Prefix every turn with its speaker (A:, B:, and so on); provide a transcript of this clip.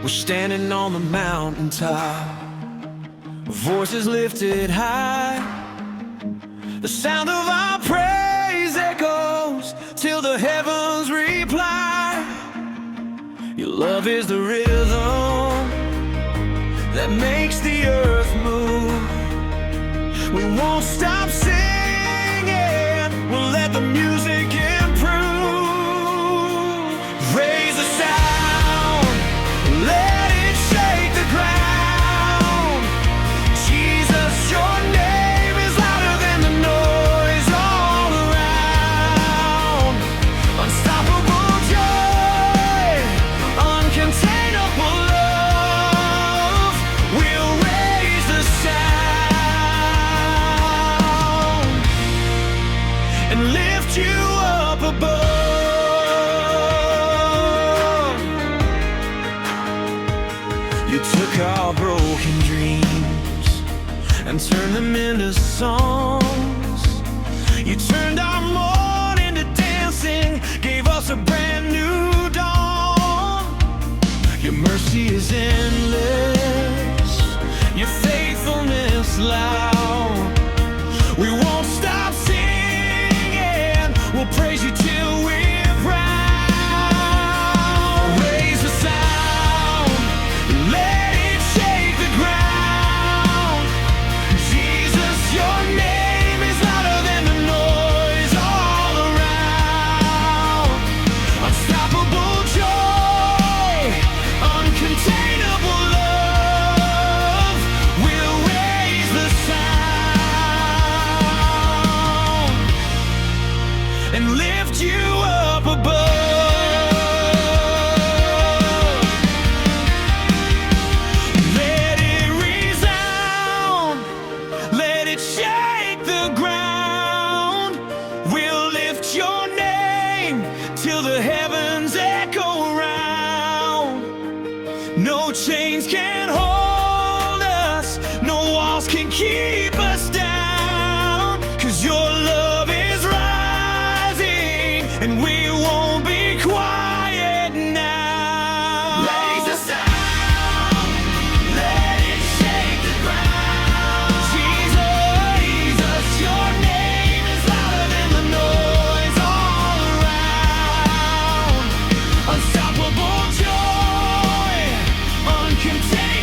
A: We're standing on the mountaintop, voices lifted high. The sound of our praise echoes till the heavens reply. Your love is the rhythm that makes the earth move. We won't stop singing, we'll let the music improve. Raise the sound, let it shake the ground. Jesus, your name is louder than the noise all around. Unstoppable joy, uncontainable love, we'll raise the sound and lift you up above. You took our broken dreams and turned them into songs. You turned our mourning to dancing, gave us a brand new dawn. Your mercy is endless, your faithfulness loud. We won't stop singing, we'll praise you till we're proud. Raise the sound, let it shake the ground. Jesus, your name is louder than the noise all around. Unstoppable joy, uncontainable love, we'll raise the sound and lift you up above. Let it resound, let it shake the ground. We'll lift your name till the heavens echo around. No chains can hold us, no walls can keep us down. 'Cause your love is rising and we won't be quiet now. Raise the sound, let it shake the ground. Jesus, your name is louder than the noise all around. Unstoppable joy, uncontainable